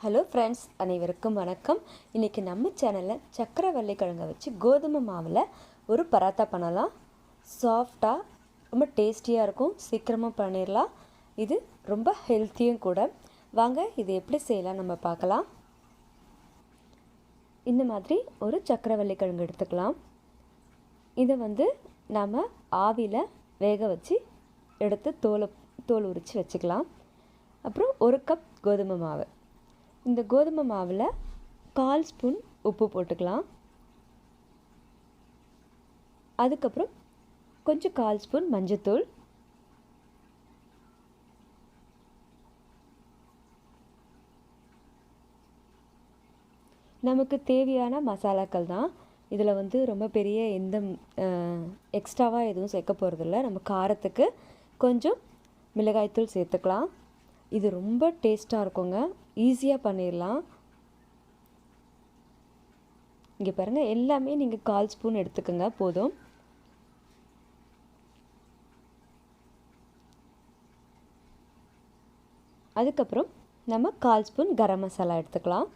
Hello friends, அனைவருக்கும் வணக்கம். இன்றைக்கி நம்ம சேனலில் சக்கரவள்ளி கிழங்கை வச்சு கோதுமை மாவில் ஒரு பராத்தா பண்ணலாம். சாஃப்டாக ரொம்ப டேஸ்டியாக இருக்கும். சீக்கிரமாக பண்ணிடலாம். இது ரொம்ப ஹெல்த்தியும் கூட. வாங்க இது எப்படி செய்யலாம் நம்ம பார்க்கலாம். இந்த மாதிரி ஒரு சக்கரவள்ளி கிழங்கு எடுத்துக்கலாம். இதை நாம் ஆவியில் வேக வச்சு எடுத்து தோல் உரித்து வச்சுக்கலாம். அப்புறம் 1 கப் கோதுமை மாவு. இந்த கோதுமை மாவில் 1/4 ஸ்பூன் உப்பு போட்டுக்கலாம். அதுக்கப்புறம் கொஞ்சம் 1/4 ஸ்பூன் மஞ்சத்தூள், நமக்கு தேவையான மசாலாக்கள் தான். இதில் ரொம்ப பெரிய எந்த எக்ஸ்ட்ராவாக எதுவும் சேர்க்க போகிறதில்ல. நம்ம காரத்துக்கு கொஞ்சம் மிளகாய்த்தூள் சேர்த்துக்கலாம். இது ரொம்ப டேஸ்ட்டாக இருக்குங்க. ஈஸியாக பண்ணிடலாம். இங்கே பாருங்கள், எல்லாமே நீங்கள் 1/4 ஸ்பூன் எடுத்துக்கோங்க போதும். அதுக்கப்புறம் நம்ம 1/4 ஸ்பூன் கரம் மசாலா எடுத்துக்கலாம்.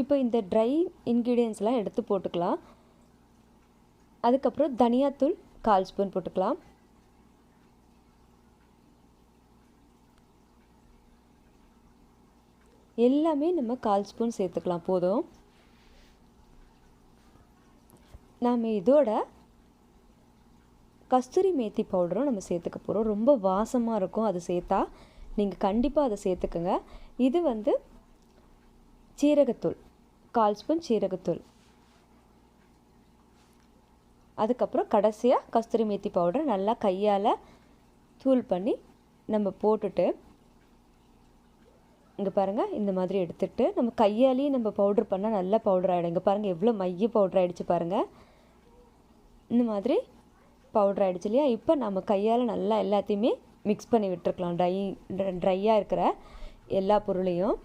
இப்போ இந்த ட்ரை இன்க்ரீடியன்ஸ்லாம் எடுத்து போட்டுக்கலாம். அதுக்கப்புறம் தனியாத்தூள் 1/4 ஸ்பூன் போட்டுக்கலாம். எல்லாமே நம்ம 1/4 ஸ்பூன் சேர்த்துக்கலாம் போதும். நாம் இதோட கஸ்தூரி மேத்தி பவுடரும் நம்ம சேர்த்துக்க போகிறோம். ரொம்ப வாசமாக இருக்கும் அது சேர்த்தா. நீங்கள் கண்டிப்பாக அதை சேர்த்துக்கோங்க. இது சீரகத்தூள் 1/4 ஸ்பூன் சீரகத்தூள். அதுக்கப்புறம் கடைசியாக கஸ்தூரி மேத்தி பவுடர் நல்லா கையால் தூள் பண்ணி நம்ம போட்டுட்டு, இங்கே பாருங்கள், இந்த மாதிரி எடுத்துகிட்டு நம்ம கையாலேயே நம்ம பவுட்ரு பண்ணால் நல்லா பவுடர் ஆகிடும். இங்கே பாருங்கள் எவ்வளோ மைய பவுடர் ஆகிடுச்சு பாருங்கள். இந்த மாதிரி பவுடர் ஆகிடுச்சு இல்லையா? இப்போ நம்ம கையால் நல்லா எல்லாத்தையுமே மிக்ஸ் பண்ணி விட்டுருக்கலாம். ட்ரையாக இருக்கிற எல்லா பொருளையும்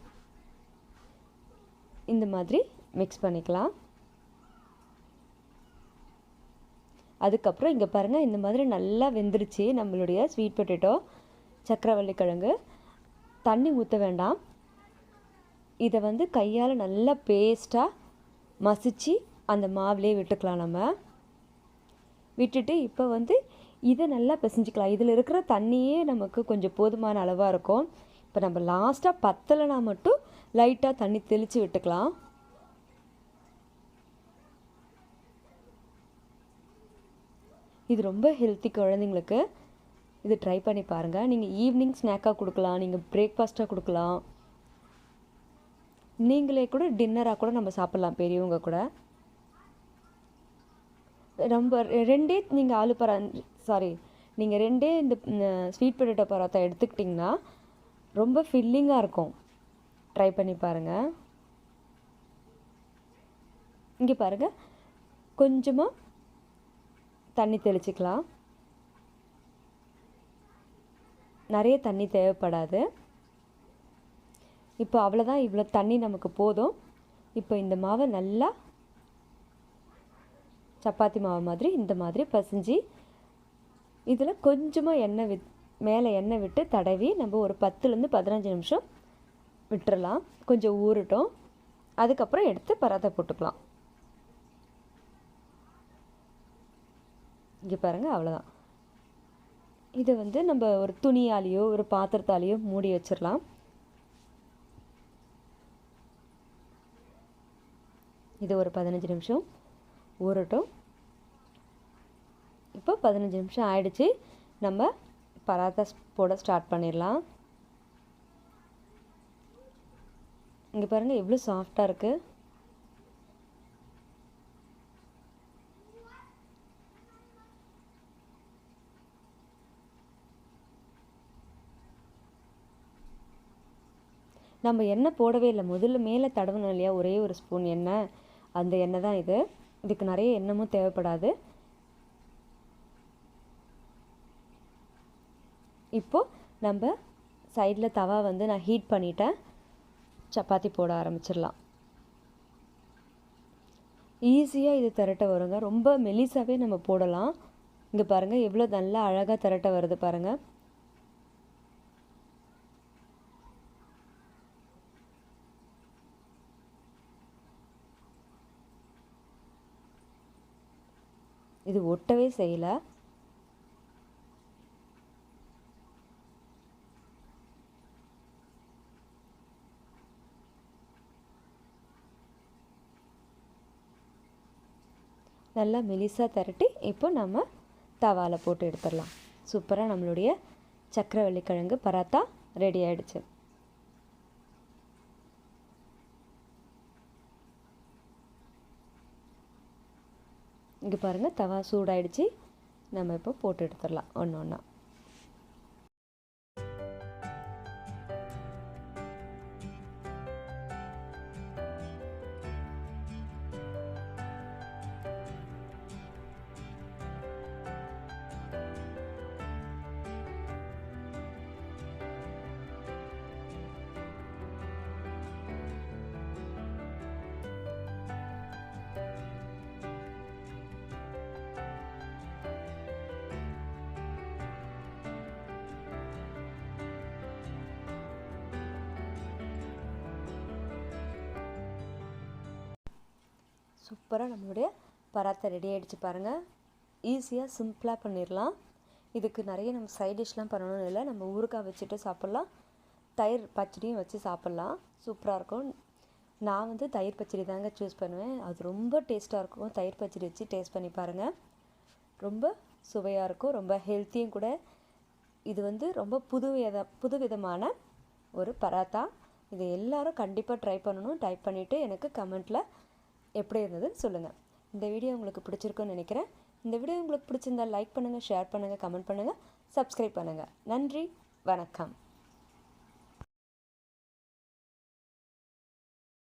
இந்த மாதிரி மிக்ஸ் பண்ணிக்கலாம். அதுக்கப்புறம் இங்கே பாருங்கள், இந்த மாதிரி நல்லா வெந்துருச்சு நம்மளுடைய ஸ்வீட் பொட்டேட்டோ சக்கரவள்ளி கிழங்கு. தண்ணி ஊற்ற வேண்டாம். இதை கையால் நல்லா பேஸ்ட்டாக மசிச்சு அந்த மாவுலேயே விட்டுக்கலாம். நம்ம விட்டுட்டு இப்போ இதை நல்லா பிசைஞ்சிக்கலாம். இதில் இருக்கிற தண்ணியே நமக்கு கொஞ்சம் போதுமான அளவாக இருக்கும். இப்போ நம்ம லாஸ்ட்டாக பத்தலைனா மட்டும் லைட்டாக தண்ணி தெளித்து விட்டுக்கலாம். இது ரொம்ப ஹெல்த்தி குழந்தைங்களுக்கு. இது ட்ரை பண்ணி பாருங்கள். நீங்கள் ஈவினிங் ஸ்நாக்காக கொடுக்கலாம், நீங்கள் பிரேக்ஃபாஸ்ட்டாக கொடுக்கலாம், நீங்களே கூட டின்னராக கூட நம்ம சாப்பிட்லாம், பெரியவங்க கூட. நம்ம நீங்கள் ரெண்டே இந்த ஸ்வீட் பொட்டேட்டோ பராத்தா எடுத்துக்கிட்டிங்கன்னா ரொம்ப ஃபில்லிங்காக இருக்கும். ட்ரை பண்ணி பாருங்கள். இங்கே பாருங்கள், கொஞ்சமாக தண்ணி தெளிச்சிக்கலாம். நிறைய தண்ணி தேவைப்படாது. இப்போ அவ்வளோதான், இவ்வளோ தண்ணி நமக்கு போதும். இப்போ இந்த மாவை நல்லா சப்பாத்தி மாவு மாதிரி இந்த மாதிரி பசைஞ்சு இதில் கொஞ்சமாக மேலே எண்ணெய் விட்டு தடவி நம்ம ஒரு 10லேருந்து 15 நிமிஷம் விட்டுறலாம். கொஞ்சம் ஊறட்டும். அதுக்கப்புறம் எடுத்து பராத்தா போட்டுக்கலாம். இங்கே பாருங்கள், அவ்வளோதான். இதை நம்ம ஒரு துணியாலேயோ ஒரு பாத்திரத்தாலேயோ மூடி வச்சிடலாம். இது ஒரு 15 நிமிஷம் ஊறட்டும். இப்போ 15 நிமிஷம் ஆயிடுச்சு. நம்ம பராத்தா போட ஸ்டார்ட் பண்ணிடலாம். இங்கே பாருங்கள் எவ்வளோ சாஃப்டாக இருக்குது. நம்ம எண்ணெய் போடவே இல்லை. முதல்ல மேலே தடவணும் இல்லையா, ஒரே ஒரு ஸ்பூன் எண்ணெய். அந்த எண்ணெய் தான் இது. இதுக்கு நிறைய எண்ணெயும் தேவைப்படாது. இப்போது நம்ம சைடில் தவா நான் ஹீட் பண்ணிட்டேன். சப்பாத்தி போட ஆரம்பிச்சிடலாம். ஈஸியாக இது திரட்ட வருங்க. ரொம்ப மெலிசாவே நம்ம போடலாம். இங்கே பாருங்கள் எவ்வளோ நல்லா அழகாக திரட்ட வருது பாருங்கள். இது ஒட்டவே செய்யலை. நல்லா மெலிசாக திரட்டி இப்போ நம்ம தவாவில் போட்டு எடுத்துடலாம். சூப்பராக நம்மளுடைய சக்கரவள்ளி கிழங்கு பராத்தா ரெடி ஆகிடுச்சு. இங்கே பாருங்கள் தவா சூடாயிடுச்சு. நம்ம இப்போ போட்டு எடுத்துடலாம் ஒன்று ஒன்றா. சூப்பராக நம்மளுடைய பராத்தா ரெடி ஆகிடுச்சு பாருங்கள். ஈஸியாக சிம்பிளாக பண்ணிடலாம். இதுக்கு நிறைய நம்ம சைட் டிஷ்லாம் பண்ணணும் இல்லை, நம்ம ஊறுகாய் வச்சுட்டு சாப்பிட்லாம், தயிர் பச்சடியும் வச்சு சாப்பிட்லாம். சூப்பராக இருக்கும். நான் வந்து தயிர் பச்சடி தாங்க சூஸ் பண்ணுவேன். அது ரொம்ப டேஸ்ட்டாக இருக்கும். தயிர் பச்சடி வச்சு டேஸ்ட் பண்ணி பாருங்கள். ரொம்ப சுவையாக இருக்கும், ரொம்ப ஹெல்த்தியும் கூட. இது வந்து ரொம்ப புதுவிதமான ஒரு பராத்தா. இதை எல்லோரும் கண்டிப்பாக ட்ரை பண்ணணும். ட்ரை பண்ணிவிட்டு எனக்கு கமெண்ட்டில் எப்படி இருந்ததுன்னு சொல்லுங்கள். இந்த வீடியோ உங்களுக்கு பிடிச்சிருக்குன்னு நினைக்கிறேன். இந்த வீடியோ உங்களுக்கு பிடிச்சிருந்தால் லைக் பண்ணுங்கள், ஷேர் பண்ணுங்கள், கமெண்ட் பண்ணுங்கள், சப்ஸ்கிரைப் பண்ணுங்கள். நன்றி, வணக்கம்.